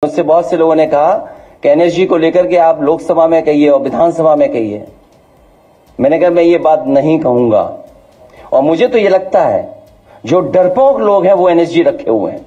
मुझसे बहुत से लोगों ने कहा कि एनएसजी को लेकर के आप लोकसभा में कहिए और विधानसभा में कहिए। मैंने कहा मैं ये बात नहीं कहूंगा, और मुझे तो ये लगता है जो डरपोक लोग हैं वो एनएसजी रखे हुए हैं।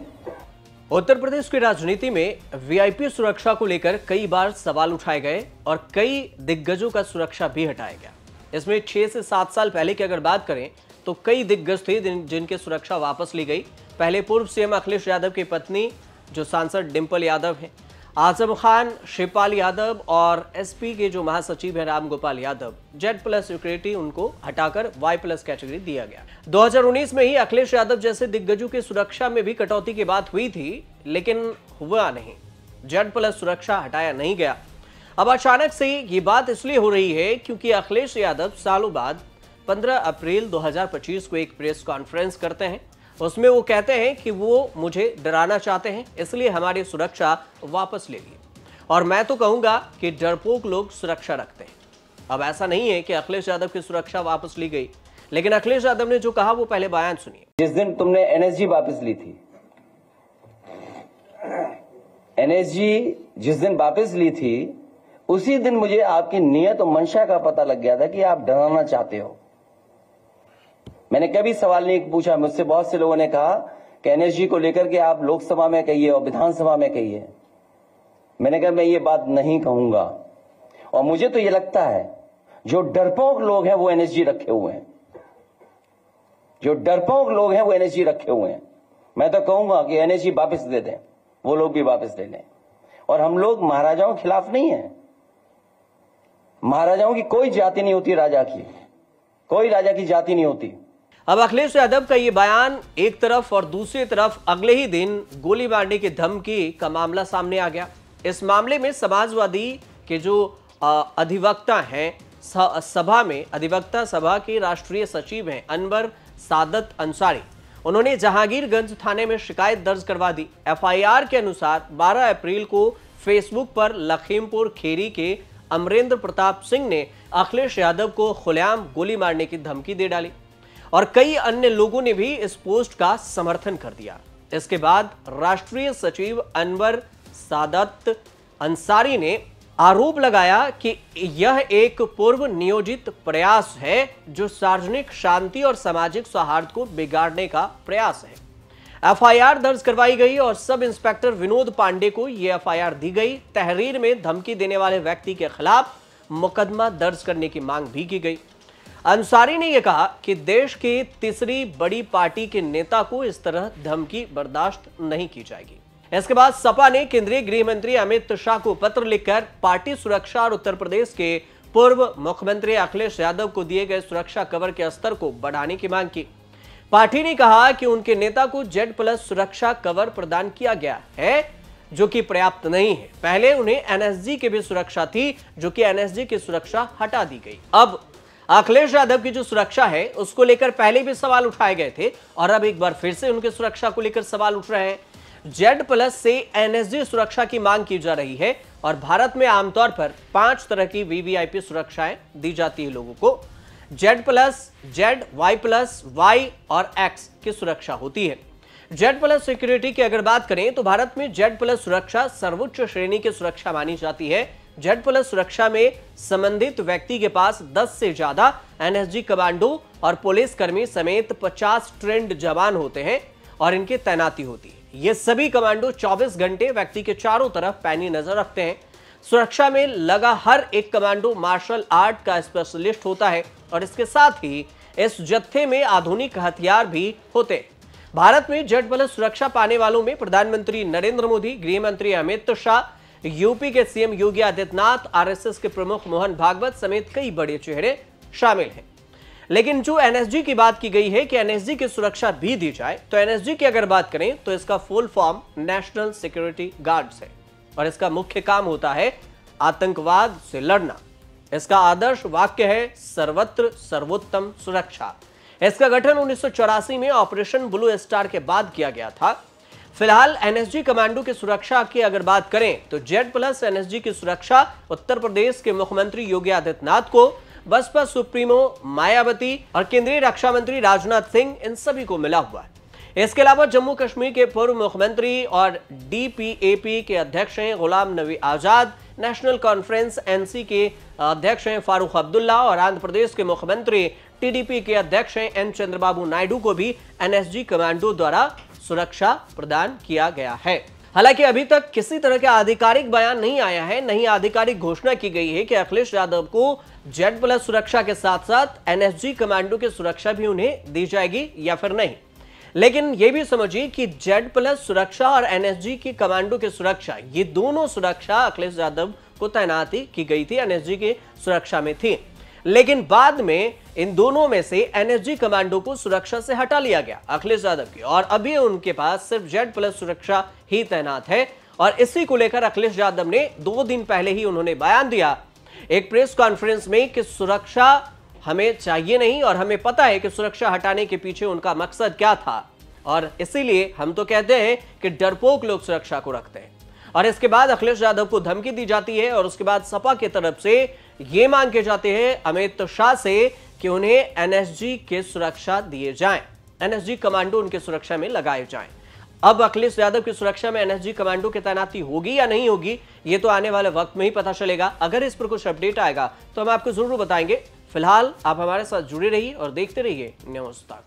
उत्तर प्रदेश की राजनीति में वीआईपी सुरक्षा को लेकर कई बार सवाल उठाए गए और कई दिग्गजों का सुरक्षा भी हटाया गया। इसमें 6 से 7 साल पहले की अगर बात करें तो कई दिग्गज थे जिनके सुरक्षा वापस ली गई। पहले पूर्व सीएम अखिलेश यादव की पत्नी जो सांसद डिंपल यादव हैं, आजम खान, शिवपाल यादव और एसपी के जो महासचिव हैं रामगोपाल यादव, Z+ सिक्योरिटी उनको हटाकर Y+ कैटेगरी दिया गया। 2019 में ही अखिलेश यादव जैसे दिग्गजों की सुरक्षा में भी कटौती की बात हुई थी, लेकिन हुआ नहीं, Z+ सुरक्षा हटाया नहीं गया। अब अचानक से ये बात इसलिए हो रही है क्योंकि अखिलेश यादव सालों बाद 15 अप्रैल 2025 को एक प्रेस कॉन्फ्रेंस करते हैं। उसमें वो कहते हैं कि वो मुझे डराना चाहते हैं, इसलिए हमारी सुरक्षा वापस ले ली। और मैं तो कहूंगा कि डरपोक लोग सुरक्षा रखते हैं। अब ऐसा नहीं है कि अखिलेश यादव की सुरक्षा वापस ली गई, लेकिन अखिलेश यादव ने जो कहा वो पहले बयान सुनिए। जिस दिन तुमने एनएसजी वापस ली थी, एनएसजी जिस दिन वापस ली थी, उसी दिन मुझे आपकी नियत और मंशा का पता लग गया था कि आप डराना चाहते हो। मैंने कभी सवाल नहीं पूछा। मुझसे बहुत से लोगों ने कहा कि एनएसजी को लेकर के आप लोकसभा में कहिए और विधानसभा में कहिए। मैंने कहा मैं ये बात नहीं कहूंगा, और मुझे तो ये लगता है जो डरपोक लोग हैं वो एनएसजी रखे हुए हैं। जो डरपोक लोग हैं वो एनएसजी रखे हुए हैं। मैं तो कहूंगा कि एनएसजी वापस दे दें, वो लोग भी वापस ले लें। और हम लोग महाराजाओं के खिलाफ नहीं है। महाराजाओं की कोई जाति नहीं होती, राजा की कोई राजा की जाति नहीं होती। अब अखिलेश यादव का ये बयान एक तरफ और दूसरी तरफ अगले ही दिन गोली मारने की धमकी का मामला सामने आ गया। इस मामले में समाजवादी के जो अधिवक्ता हैं, सभा में अधिवक्ता सभा के राष्ट्रीय सचिव हैं अनवर सादत अंसारी, उन्होंने जहांगीरगंज थाने में शिकायत दर्ज करवा दी। एफआईआर के अनुसार 12 अप्रैल को फेसबुक पर लखीमपुर खेरी के अमरेंद्र प्रताप सिंह ने अखिलेश यादव को खुलेआम गोली मारने की धमकी दे डाली और कई अन्य लोगों ने भी इस पोस्ट का समर्थन कर दिया। इसके बाद राष्ट्रीय सचिव अनवर सादत अंसारी ने आरोप लगाया कि यह एक पूर्व नियोजित प्रयास है जो सार्वजनिक शांति और सामाजिक सौहार्द को बिगाड़ने का प्रयास है। एफआईआर दर्ज करवाई गई और सब इंस्पेक्टर विनोद पांडे को यह एफआईआर दी गई। तहरीर में धमकी देने वाले व्यक्ति के खिलाफ मुकदमा दर्ज करने की मांग भी की गई। अंसारी ने यह कहा कि देश की तीसरी बड़ी पार्टी के नेता को इस तरह धमकी बर्दाश्त नहीं की जाएगी। इसके बाद सपा ने केंद्रीय गृह मंत्री अमित शाह को पत्र लिखकर पार्टी सुरक्षा और उत्तर प्रदेश के पूर्व मुख्यमंत्री अखिलेश यादव को दिए गए सुरक्षा कवर के स्तर को बढ़ाने की मांग की। पार्टी ने कहा कि उनके नेता को Z+ सुरक्षा कवर प्रदान किया गया है, जो कि पर्याप्त नहीं है। पहले उन्हें एनएसजी की भी सुरक्षा थी, जो कि एनएसजी की सुरक्षा हटा दी गई। अब अखिलेश यादव की जो सुरक्षा है उसको लेकर पहले भी सवाल उठाए गए थे और अब एक बार फिर से उनके सुरक्षा को लेकर सवाल उठ रहे हैं। Z+ से एनएसजी सुरक्षा की मांग की जा रही है और भारत में आमतौर पर 5 तरह की वीवीआईपी सुरक्षाएं दी जाती है लोगों को। Z+, Z, Y+, Y और X की सुरक्षा होती है। Z+ सिक्योरिटी की अगर बात करें तो भारत में Z+ सुरक्षा सर्वोच्च श्रेणी की सुरक्षा मानी जाती है। Z+ सुरक्षा में संबंधित व्यक्ति के पास 10 से ज्यादा एनएसजी कमांडो और पुलिस कर्मी समेत 50 ट्रेंड जवान होते हैं और इनकी तैनाती होती है। ये सभी कमांडो 24 घंटे व्यक्ति के चारों तरफ पैनी नजर रखते हैं। सुरक्षा में लगा हर एक कमांडो मार्शल आर्ट का स्पेशलिस्ट होता है और इसके साथ ही इस जत्थे में आधुनिक हथियार भी होते हैं। भारत में Z+ सुरक्षा पाने वालों में प्रधानमंत्री नरेंद्र मोदी, गृह मंत्री अमित शाह, यूपी के सीएम योगी आदित्यनाथ, आरएसएस के प्रमुख मोहन भागवत समेत कई बड़े चेहरे शामिल हैं। लेकिन जो एनएसजी की बात की गई है कि एनएसजी की सुरक्षा भी दी जाए, तो एनएसजी की अगर बात करें तो इसका full form national security guards है और इसका मुख्य काम होता है आतंकवाद से लड़ना। इसका आदर्श वाक्य है सर्वत्र सर्वोत्तम सुरक्षा। इसका गठन 1984 में ऑपरेशन ब्लू स्टार के बाद किया गया था। फिलहाल एनएसजी कमांडो की सुरक्षा की अगर बात करें तो Z+ एनएसजी की सुरक्षा उत्तर प्रदेश के मुख्यमंत्री योगी आदित्यनाथ को, बसपा सुप्रीमो मायावती और केंद्रीय रक्षा मंत्री राजनाथ सिंह, इन सभी को मिला हुआ है। इसके अलावा जम्मू कश्मीर के पूर्व मुख्यमंत्री और डीपीएपी के अध्यक्ष हैं Ghulam Nabi Azad, national conference NC के अध्यक्ष हैं फारूक अब्दुल्ला और आंध्र प्रदेश के मुख्यमंत्री टीडीपी के अध्यक्ष हैं एन चंद्रबाबू नायडू को भी एनएसजी कमांडो द्वारा सुरक्षा प्रदान किया गया है। हालांकि अभी तक किसी तरह का आधिकारिक बयान नहीं आया है, नहीं आधिकारिक घोषणा की गई है कि अखिलेश यादव को Z+ सुरक्षा के साथ साथ एनएसजी कमांडो की सुरक्षा भी उन्हें दी जाएगी या फिर नहीं। लेकिन यह भी समझिए कि Z+ सुरक्षा और एनएसजी की कमांडो की सुरक्षा, ये दोनों सुरक्षा अखिलेश यादव को तैनाती की गई थी, एनएसजी की सुरक्षा में थी। लेकिन बाद में इन दोनों में से एनएसजी कमांडो को सुरक्षा से हटा लिया गया अखिलेश यादव की, और अभी उनके पास सिर्फ Z+ सुरक्षा ही तैनात है। और इसी को लेकर अखिलेश यादव ने 2 दिन पहले ही उन्होंने बयान दिया एक प्रेस कॉन्फ्रेंस में कि सुरक्षा हमें चाहिए नहीं और हमें पता है कि सुरक्षा हटाने के पीछे उनका मकसद क्या था, और इसीलिए हम तो कहते हैं कि डरपोक लोग सुरक्षा को रखते हैं। और इसके बाद अखिलेश यादव को धमकी दी जाती है और उसके बाद सपा की तरफ से ये मांग के जाते हैं अमित शाह से कि उन्हें एनएसजी के सुरक्षा दिए जाएं, एनएसजी कमांडो उनके सुरक्षा में लगाए जाएं। अब अखिलेश यादव की सुरक्षा में एनएसजी कमांडो की तैनाती होगी या नहीं होगी, ये तो आने वाले वक्त में ही पता चलेगा। अगर इस पर कुछ अपडेट आएगा तो हम आपको जरूर बताएंगे। फिलहाल आप हमारे साथ जुड़े रहिए और देखते रहिए न्यूज़ तक।